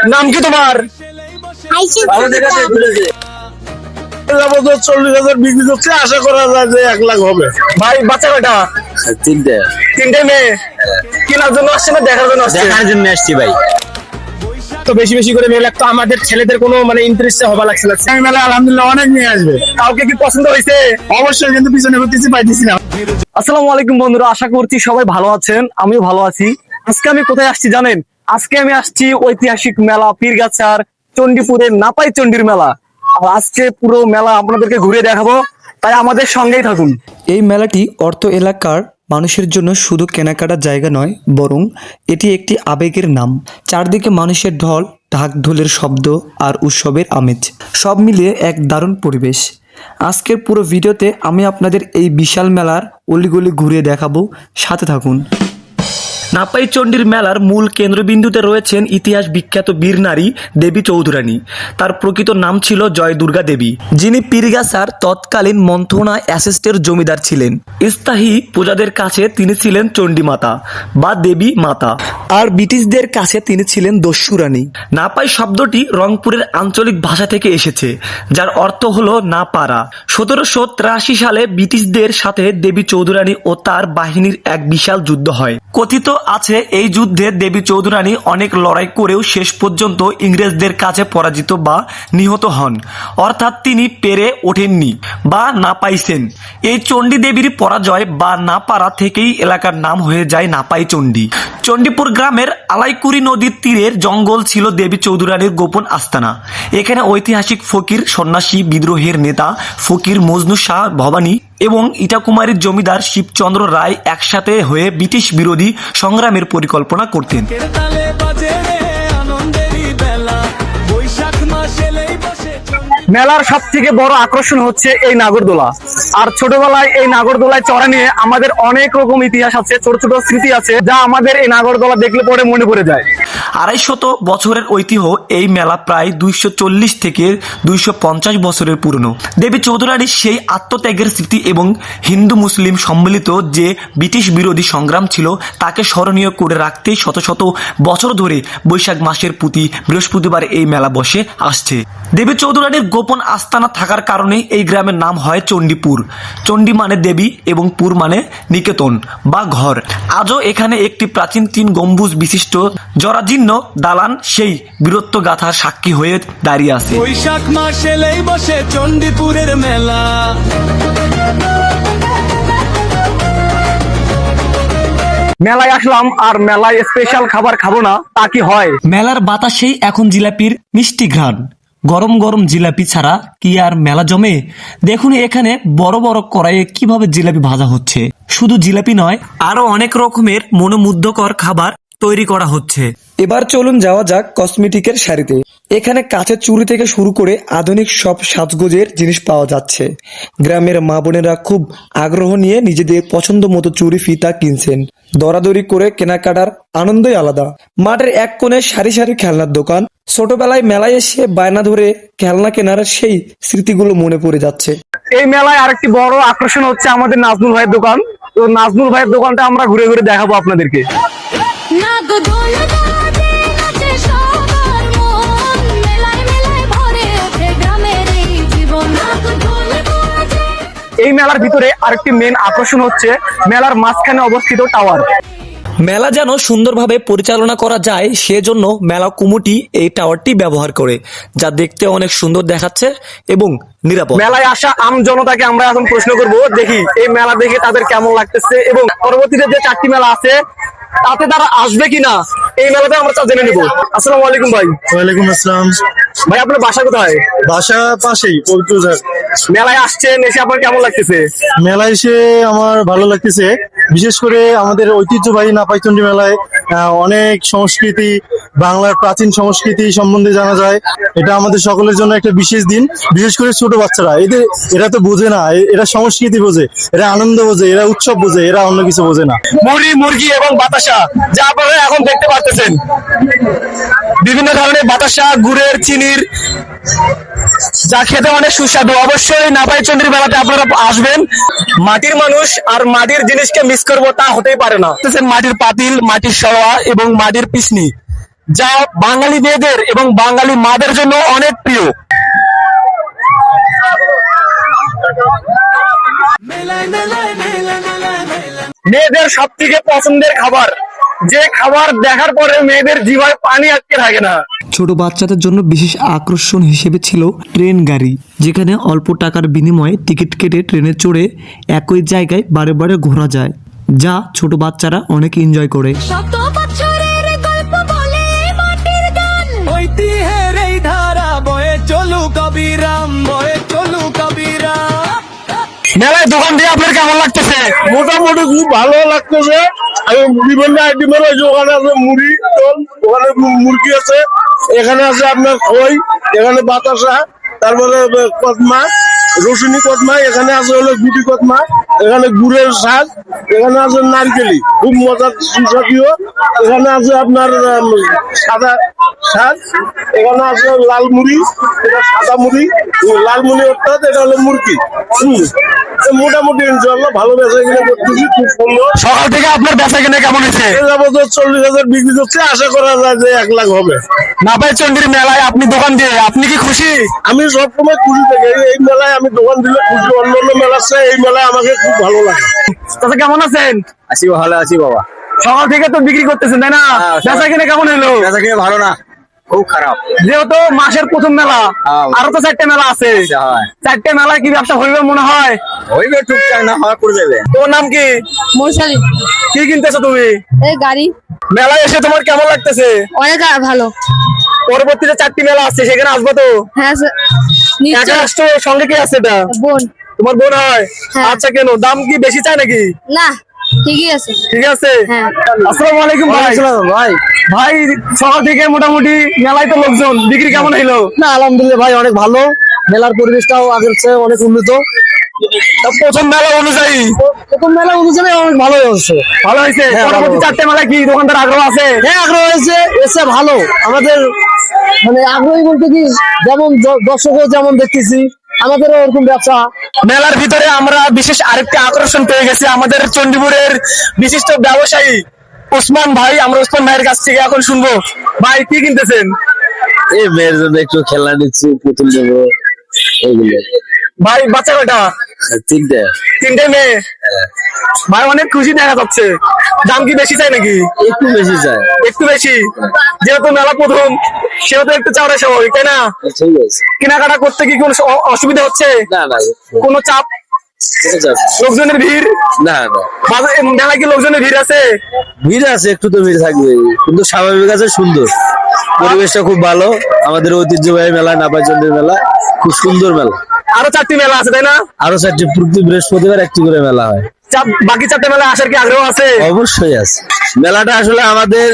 নাম কি তোমার? আইসে আমাদের কাছে ঘুরেছে 40,000 বিক্রি করছে, আশা করা যায় যে 1 লাখ হবে। ভাই বাচ্চা কয়টা? তিনটে তিনটে মেয়ে। কেনার জন্য আসছে না দেখার জন্য আসছে? দেখার জন্য আসছি ভাই। তো বেশি বেশি করে মেয়ে লাগতো, আমাদের ছেলেদের কোনো মানে ইন্টারেস্ট হবা লাগছে না। এই মেলা আলহামদুলিল্লাহ অনেক মেয়ে আসবে। কাউকে কি পছন্দ হয়েছে? অবশ্যই, কিন্তু পিছনে ঘুরতেছি পাইতেছি না। আসসালামু আলাইকুম বন্ধুরা, আশা করছি সবাই ভালো আছেন, আমিও ভালো আছি। আজকে আমি কোথায় আসছি জানেন? আজকে আমি আসছি ঐতিহাসিক মেলা পীরগাছার চণ্ডীপুরের নাপাই চণ্ডীর মেলা। আর আজকে পুরো মেলা আপনাদেরকে ঘুরে দেখাবো, তাই আমাদের সঙ্গেই থাকুন। এই মেলাটি অর্থ এলাকার মানুষের জন্য শুধু কেনাকাটার জায়গা নয়, বরং এটি একটি আবেগের নাম। চারদিকে মানুষের ঢল, ঢাক ঢোলের শব্দ আর উৎসবের আমেজ, সব মিলিয়ে এক দারুণ পরিবেশ। আজকের পুরো ভিডিওতে আমি আপনাদের এই বিশাল মেলার অলিগলি ঘুরিয়ে দেখাবো, সাথে থাকুন। নাপাই চণ্ডীর মেলার মূল কেন্দ্রবিন্দুতে রয়েছেন ইতিহাস বিখ্যাত বীর নারী দেবী চৌধুরানী। তার প্রকৃত নাম ছিল জয় দুর্গা দেবী, যিনি পীরগাছার তৎকালীন মন্থনা অ্যাসেস্টের জমিদার ছিলেন। স্থায়ী প্রজাদের কাছে তিনি ছিলেন চণ্ডী মাতা বা দেবী মাতা, আর ব্রিটিশদের কাছে তিনি ছিলেন দস্যু রানী। নাপাই শব্দটি রংপুরের আঞ্চলিক ভাষা থেকে এসেছে, যার অর্থ হলো না পারা। 1783 সালে ব্রিটিশদের সাথে দেবী চৌধুরানী ও তার বাহিনীর এক বিশাল যুদ্ধ হয়। কথিত আছে এই যুদ্ধে দেবী চৌধুরানী অনেক লড়াই করেও শেষ পর্যন্ত ইংরেজদের কাছে পরাজিত বা নিহত হন, অর্থাৎ তিনি পেরে ওঠেননি বা না পাইছেন। এই চণ্ডী দেবীর পরাজয় বা না পারা থেকেই এলাকার নাম হয়ে যায় নাপাই চণ্ডী। চণ্ডীপুর গ্রামের আলাইকুড়ি নদীর তীরের জঙ্গল ছিল দেবী চৌধুরানীর গোপন আস্তানা। এখানে ঐতিহাসিক ফকির সন্ন্যাসী বিদ্রোহের নেতা ফকির মজনু শাহ ভবানী এবং ইটাকুমারীর জমিদার শিবচন্দ্র রায় একসাথে হয়ে ব্রিটিশ বিরোধী সংগ্রামের পরিকল্পনা করতেন। মেলার সব থেকে বড় আকর্ষণ হচ্ছে এই নাগরদোলা। আর ছোটবেলায় এই নাগরদোলায় চড়া নিয়ে আমাদের অনেক রকম ইতিহাস আছে, ছোট ছোট স্মৃতি আছে, যা আমাদের এই নাগরদোলা দেখলে পরে মনে পড়ে যায়। 250 বছরের ঐতিহ্য এই মেলা প্রায় 240 থেকে 250 বছরের পুরনো। দেবী চৌধুরানীর সেই আত্মত্যাগের স্মৃতি এবং হিন্দু মুসলিম সম্মিলিত যে ব্রিটিশ বিরোধী সংগ্রাম ছিল, তাকে স্মরণীয় করে রাখতে শত শত বছর ধরে বৈশাখ মাসের প্রতি বৃহস্পতিবার এই মেলা বসে আসছে। দেবী চৌধুরানীর গোপন আস্তানা থাকার কারণে এই গ্রামের নাম হয় চণ্ডীপুর। চণ্ডী মানে দেবী এবং পুর মানে নিকেতন বা ঘর। আজও এখানে একটি প্রাচীন 3 গম্বুজ বিশিষ্ট জরাজীর্ণ দালান সেই বীরত্ব গাথার সাক্ষী হয়ে দাঁড়িয়ে আছে। বৈশাখ মাস এলেই বসে চণ্ডীপুরের মেলা। মেলায় আসলাম আর মেলায় স্পেশাল খাবার খাবো না, তা কি হয়? মেলার বাতাসেই এখন জিলাপির মিষ্টি ঘ্রাণ। গরম গরম জিলাপি ছাড়া কি আর মেলা জমে? দেখুন এখানে বড় বড় কড়াইয়ে কিভাবে জিলাপি ভাজা হচ্ছে। শুধু জিলাপি নয়, আরো অনেক রকমের মনোমুগ্ধকর খাবার তৈরি করা হচ্ছে। এবার চলুন যাওয়া যাক কসমেটিকের শাড়িতে। এখানে কাঁচের চুড়ি থেকে শুরু করে আধুনিক সব সাজগোজের জিনিস পাওয়া যাচ্ছে। গ্রামের মা বোনেরা খুব আগ্রহ নিয়ে নিজেদের পছন্দ মতো চুড়ি ফিতা কিনছেন। দরাদরি করে কেনাকাটার আনন্দই আলাদা। মাঠের এক কোণে সারি সারি খেলনার দোকান। ছোটবেলায় মেলায় এসে বায়না ধরে খেলনা কেনার সেই স্মৃতিগুলো মনে পড়ে যাচ্ছে। এই মেলায় আরেকটি বড় আকর্ষণ হচ্ছে আমাদের নাজমুল ভাইয়ের দোকান। তো নাজমুল ভাইয়ের দোকানটা আমরা ঘুরে ঘুরে দেখাবো আপনাদেরকে। এই মেলার ভিতরে আরেকটি মেন আকর্ষণ হচ্ছে মেলার মাঝখানে অবস্থিত টাওয়ার। মেলা যেন সুন্দরভাবে পরিচালনা করা যায়, সেজন্য মেলা কমিটি এই টাওয়ারটি ব্যবহার করে, যা দেখতে অনেক সুন্দর দেখাচ্ছে এবং নিরাপদ। মেলায় আসা আম জনতাকে আমরা এখন প্রশ্ন করব, দেখি এই মেলা দেখে তাদের কেমন লাগতেছে এবং পরবর্তীতে যে 4টি মেলা আছে তাতে তারা আসবে কিনা, এই মেলাতে আমরা তা জেনে নিব। আসসালামু আলাইকুম ভাই। ওয়ালাইকুম আসসালাম। ভাই আপনার বাসা কোথায়? বাসা পাশেই পবিত্রজার। মেলায় আসছেন, এসে আপনার কেমন লাগতেছে? মেলায় এসে আমার ভালো লাগতেছে। বিশেষ করে আমাদের ঐতিহ্যবাহী নাপাইচণ্ডী মেলায় অনেক সংস্কৃতি, বাংলার প্রাচীন সংস্কৃতি সম্বন্ধে জানা যায়। এটা আমাদের সকলের জন্য একটা বিশেষ দিন। বিশেষ করে ছোট বাচ্চারা, এরা তো বোঝে না, এরা সংস্কৃতি বোঝে, এরা আনন্দ বোঝে, এরা উৎসব বোঝে, এরা অন্য কিছু বোঝে না। মুড়ি, মুরগি এবং বাতাসা, যা আপনারা এখন দেখতে পাচ্ছেন, বিভিন্ন ধরনের বাতাসা, গুড়ের, চিনির, যা খেতে অনেক সুস্বাদু। অবশ্যই নাপাই চণ্ডীর মেলাতে আপনারা আসবেন। মাটির মানুষ আর মাটির জিনিসকে মিস করবো তা হতেই পারে না। মাটির পাতিল, মাটির সওয়া এবং মাটির পিছনি, যা বাঙালি মেয়েদের এবং বাঙালি মাদের জন্য অনেক প্রিয়। মেয়েদের সব থেকে পছন্দের খাবার, যে খাবার দেখার পরে মেয়েদের জিভায় পানি আটকে থাকে না। ছোট বাচ্চাদের জন্য বিশেষ আকর্ষণ হিসেবে ছিল ট্রেন গাড়ি, যেখানে অল্প টাকার বিনিময়ে টিকিট কেটে ট্রেনে চড়ে একই জায়গায় বারে বারে ঘোরা যায়, যা ছোট বাচ্চারা অনেক এনজয় করে। শত বছরের গল্প বলে মাটির গান, ঐতিহ্যের এই ধারা বয়ে চলুক অবিরাম, বয়ে চলুক অবিরাম। মেলায় দোকান দিয়ে আপনার কেমন লাগতেছে? মোটামুটি খুব ভালো লাগতেছে। আমি বিভিন্ন আইটেমের ওই যে ওখানে আছে মুড়ি, চল, ওখানে মুরগি আছে, এখানে আছে আপনার খই, এখানে বাতাসা, তারপরে কদমা, রসুনি কদমা, এখানে আছে হলো গুটি কদমা, এখানে গুড়ের শাক, এখানে আছে নারকেলি, খুব মজার সুস্বাদু। এখানে আছে আপনার সাদা শাক, এখানে আছে লাল মুড়ি, এটা সাদা মুড়ি, লাল মুড়ি অর্থাৎ এটা হলো মুরগি। মোটামুটি ইনশাল্লাহ ভালো বেচা কিনে করতেছি, খুব সুন্দর। সকাল থেকে আপনার বেচা কিনে কেমন হয়েছে? এই যাবত 40,000 বিক্রি করছে, আশা করা যায় যে 1 লাখ হবে। নাপাই চন্ডির মেলায় আপনি দোকান দিয়ে আপনি কি খুশি? আমি সবসময় খুশি থাকি, এই মেলায় আমি দোকান দিলে খুশি। অন্যান্য মেলার চেয়ে এই মেলায় আমাকে খুব ভালো লাগে। তাতে কেমন আছেন? আছি, ভালো আছি বাবা। সকাল থেকে তো বিক্রি করতেছেন তাই না? বেচা কিনে কেমন হলো? বেচা কিনে ভালো না, খুব খারাপ। যেহেতু মাসের প্রথম মেলা, আরো তো 4টে মেলা আছে, হয় 4টে মেলায় কি ব্যবসা হইবে মনে হয়? হইবে, টুকটাক না হওয়া করে যাবে। তোর নাম কি? মশালি, কি কিনতেছো তুমি? এই গাড়ি মেলায় এসে তোমার কেমন লাগতেছে? অনেক ভালো। পরবর্তীতে 4টি মেলা আছে, সেখানে আসবো তো? হ্যাঁ স্যার, একা নিশ্চয়। আসছো? সঙ্গে কি আছে এটা? বোন, তোমার বোন হয়? হ্যাঁ। আচ্ছা, কেন দাম কি বেশি চায় নাকি? না ঠিকই আছে। ঠিক আছে। হ্যাঁ। আসসালামু আলাইকুম ভাই। ভাই ভাই সকাল থেকে মোটামুটি মেলায় তো লোকজন, বিক্রি কেমন হইলো? না, আলহামদুলিল্লাহ ভাই অনেক ভালো। মেলার পরিবেশটাও আগের চেয়ে অনেক উন্নত। প্রথম মেলা অনুযায়ী প্রথম মেলা অনুযায়ী অনেক ভালো হচ্ছে। ভালো হয়েছে। হ্যাঁ, ভালো পরবর্তী হয়েছে। 4টে মেলা কি দোকানদার আগ্রহ আছে? হ্যাঁ, আগ্রহ হয়েছে, এসে ভালো। আমাদের মানে আগ্রহী বলতে কি, যেমন দর্শকও যেমন দেখতেছি, আমাদেরও এরকম ব্যবসা। মেলার ভিতরে আমরা বিশেষ আরেকটি আকর্ষণ পেয়ে গেছি, আমাদের চণ্ডীপুরের বিশিষ্ট ব্যবসায়ী ওসমান ভাই। আমরা ওসমান ভাইয়ের কাছ থেকে এখন শুনবো, ভাই কি কিনতেছেন? এই মেয়ের জন্য একটু খেলনা নিচ্ছি, পুতুল নেবো, এইগুলো। ভাই বাচ্চা কয়টা? 3টে। 3টে মেয়ে। ভাই অনেক খুশি দেখা যাচ্ছে। দাম কি বেশি চাই নাকি? একটু বেশি চাই। একটু বেশি, যেহেতু মেলা প্রথম সেহেতু একটু চাওয়া স্বাভাবিক তাই না? ঠিক আছে। কেনাকাটা করতে কি কোনো অসুবিধা হচ্ছে? না না, কোনো চাপ? ঠিক আছে। লোকজনের ভিড়? না না, মেলায় কি লোকজনের ভিড় আছে? ভিড় আছে, একটু তো ভিড় থাকবে, কিন্তু স্বাভাবিক আছে, সুন্দর পরিবেশটা খুব ভালো। আমাদের ঐতিহ্যবাহী মেলা, নাপাইচন্ডীর মেলা, খুব সুন্দর মেলা। আরো 4টি মেলা আছে তাই না? আরো 4টি, প্রতি বৃহস্পতিবার একটি করে মেলা হয়। বাকি 4টে মেলা আসার কি আগ্রহ আছে? অবশ্যই আছে। মেলাটা আসলে আমাদের,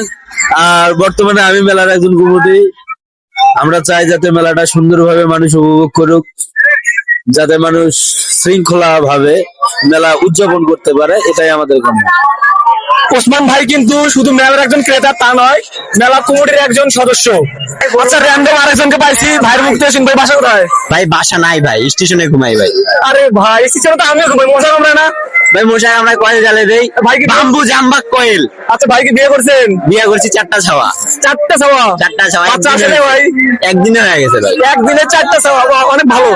আর বর্তমানে আমি মেলার একজন কমিটি। আমরা চাই যাতে মেলাটা সুন্দরভাবে মানুষ উপভোগ করুক, যাতে মানুষ শৃঙ্খলা ভাবে মেলা উদযাপন করতে পারে, এটাই আমাদের কাম্য। ওসমান ভাই কিন্তু শুধু মেলার একজন ক্রেতা তা নয়, মেলা কমিটির একজন সদস্য। আচ্ছা, র্যান্ডম আরেকজনকে পাইছি, ভাইয়ের মুখ থেকে শুনবো, বাসা কোথায়? ভাই বাসা নাই ভাই, স্টেশনে ঘুমাই ভাই। আরে ভাই স্টেশনে তো আমিও ঘুমাই, মজা আমরা না? ভাই মশাই আমরা কয়েল জ্বালে দেই, ভাই কি বাম্বু জাম্বাক কয়েল। আচ্ছা, ভাই কি বিয়ে করছেন? বিয়ে করছি 4টা ছাওয়া। 4টে ছাওয়া? 4টা ছাওয়া আচ্ছা, আসলে ভাই একদিনে হয়ে গেছে ভাই। একদিনে 4টে ছাওয়া, বাহ, অনেক ভালো।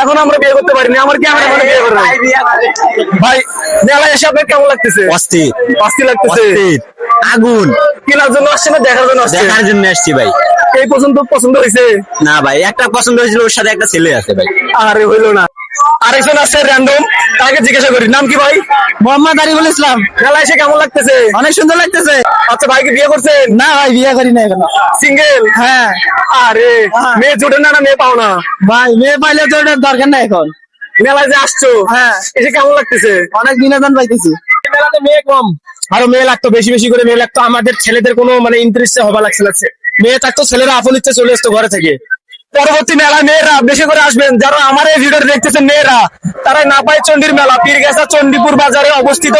এখন আমরা বিয়ে করতে পারিনি, আমার কি আমরা বিয়ে করবো? ভাই মেলায় এসে আপনার কেমন লাগতেছে? অস্থির, অস্থির লাগতেছে। অস্থির, আগুন। কেনার জন্য আসছে না দেখার জন্য আসছে? দেখার জন্য আসছি ভাই। এই পর্যন্ত পছন্দ হয়েছে? না ভাই, একটা পছন্দ হয়েছিল, ওর সাথে একটা ছেলে আছে ভাই। আরে হইলো না। আরেকজন আছে র্যান্ডম, তাকে জিজ্ঞাসা করি, নাম কি ভাই? মোহাম্মদ আরিফুল ইসলাম। মেলায় এসে কেমন লাগতেছে? অনেক সুন্দর লাগতেছে। আচ্ছা, ভাই কি বিয়ে করছেন? না ভাই, বিয়ে করি না এখনো। সিঙ্গেল? হ্যাঁ আরে মেয়ে জোটে না, না মেয়ে পাও না? ভাই, মেয়ে পাইলে তো ওটার দরকার নাই এখন। মেলায় যে আসছো, হ্যাঁ, এসে কেমন লাগতেছে? অনেক বিনোদন পাইতেছি। মেলাতে মেয়ে কম, আরো মেয়ে লাগতো, বেশি বেশি করে মেয়ে লাগতো। আমাদের ছেলেদের কোনো মানে ইন্টারেস্টে হবা লাগছে। মেয়ে থাকতো, ছেলেরা আপন ইচ্ছে চলে আসতো ঘরে থেকে। পরবর্তী মেলায় মেয়েরা বেশি করে আসবেন। যারা আমার এই ভিডিও দেখতেছেন মেয়েরা, তারা নাপাইচন্ডীর মেলা পীরগাছা চণ্ডীপুর বাজারে অবস্থিত।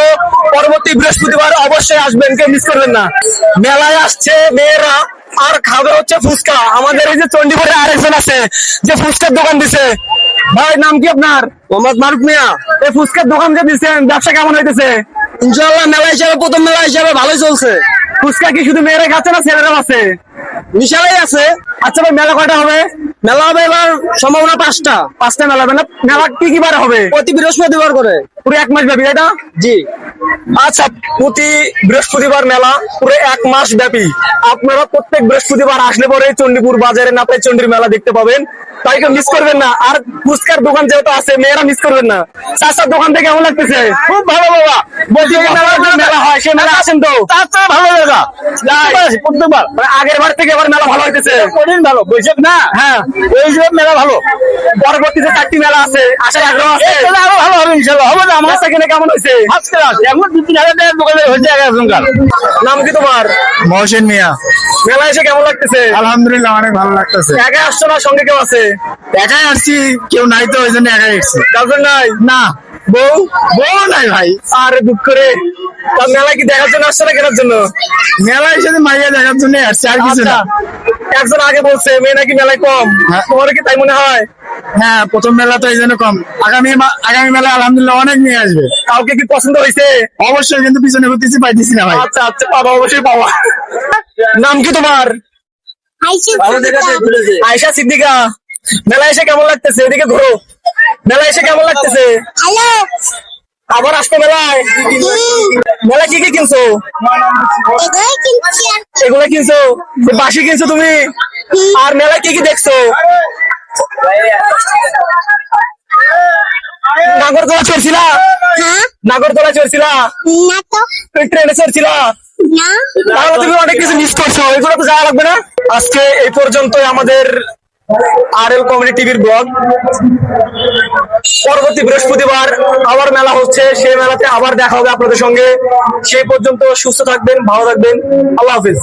পরবর্তী বৃহস্পতিবার অবশ্যই আসবেন, কেউ মিস করবেন না। মেলায় আসছে মেয়েরা, আর খাবে হচ্ছে ফুচকা। আমাদের এই যে চণ্ডীপুরে আরেকজন আছে যে ফুচকার দোকান দিছে। ভাই নাম কি আপনার? মোহাম্মদ মারুফ মিয়া। এই ফুচকার দোকান যে দিচ্ছেন, ব্যবসা কেমন হইতেছে? ইনশাআল্লাহ মেলা হিসাবে, প্রথম মেলা হিসাবে ভালোই চলছে। ফুচকা কি শুধু মেয়েরা খাচ্ছে না ছেলেরাও আছে? বিশালাই আছে। আচ্ছা ভাই, মেলা কয়টা হবে? মেলা হবে এবার সম্ভাবনা 5টা। 5টা মেলা হবে না? মেলা কি কি বারে হবে? প্রতি বৃহস্পতিবার করে। পুরো 1 মাস ব্যাপী, তাই না? জি। আচ্ছা, প্রতি বৃহস্পতিবার মেলা, পুরো 1 মাস ব্যাপী। আপনারা প্রত্যেক বৃহস্পতিবার আসলে পরে চণ্ডীপুর বাজারে নাপাই চণ্ডীর মেলা দেখতে পাবেন, তাই কেউ মিস করবেন না। আর ফুচকার দোকান যেহেতু আছে, মেয়েরা মিস করবেন না। চাচার দোকান থেকে কেমন লাগতেছে? খুব ভালো বাবা। বলছি এই মেলার যে মেলা হয়, সেই মেলা আসেন তো? তার চেয়ে ভালো জায়গা। প্রত্যেকবার মানে আগের বার থেকে এবার মেলা ভালো হইতেছে। কঠিন ভালো বৈশাখ না। হ্যাঁ, এই সব মেলা ভালো। পরবর্তীতে 4টি মেলা আছে, আসার আগ্রহ আছে? তাহলে আরো ভালো হবে ইনশাল্লাহ। হবে না আমার বেচা কিনে কেমন হয়েছে? First class. এমন 2-3 হাজার টাকার দোকানে হয়ে যায় এখনকার। নাম কি তোমার? মহসেন মিয়া। মেলা এসে কেমন লাগতেছে? আলহামদুলিল্লাহ অনেক ভালো লাগতেছে। একা আসছো না সঙ্গে কেউ আছে? একাই আসছি, কেউ নাই তো ওই জন্য একাই এসছি। গার্লফ্রেন্ড নাই? না, বউ? বউ নাই ভাই। আরে দুঃখ রে। তা মেলা কি দেখার জন্য আসছে না কেনার জন্য? মেলায় সাথে মাইয়া দেখার জন্য আসছে, আর কিছু আচ্ছা, না। একজন আগে বলছে মেয়ে নাকি মেলায় কম, হ্যাঁ। তোমার কি তাই মনে হয়? হ্যাঁ, প্রথম মেলা তো এই জন্য কম। আগামী মেলায় আলহামদুলিল্লাহ অনেক নিয়ে আসবে। কাউকে কি পছন্দ হয়েছে? অবশ্যই, কিন্তু পিছনে ঘুরতেছি, পাইতেছি না ভাই। আচ্ছা আচ্ছা, পাবা, অবশ্যই পাবা। নাম কি তোমার? আয়েশা সিদ্দিকা। মেলা এসে কেমন লাগতেছে? এদিকে ঘোরো। মেলা এসে কেমন লাগতেছে? হ্যালো আবার আসতো মেলায়? মেলা কি কি কিনছো? এগুলোই কিনছি আর এগুলো কিনছো? এই বাসি কিনছো তুমি? আর মেলায় কি কি দেখছো? নাগরদোলা চড়ছিলা? হ্যাঁ নাগরদোলা চড়ছিলা? না তো ট্রেনে চড়ছিলা? না তাহলে তুমি অনেক কিছু মিস করছো, এগুলো তো যাওয়া লাগবে না। আজকে এই পর্যন্তই আমাদের RL কমিউনিটি টিভির ব্লগ। পরবর্তী বৃহস্পতিবার আবার মেলা হচ্ছে, সেই মেলাতে আবার দেখা হবে আপনাদের সঙ্গে। সেই পর্যন্ত সুস্থ থাকবেন, ভালো থাকবেন। আল্লাহ হাফিজ।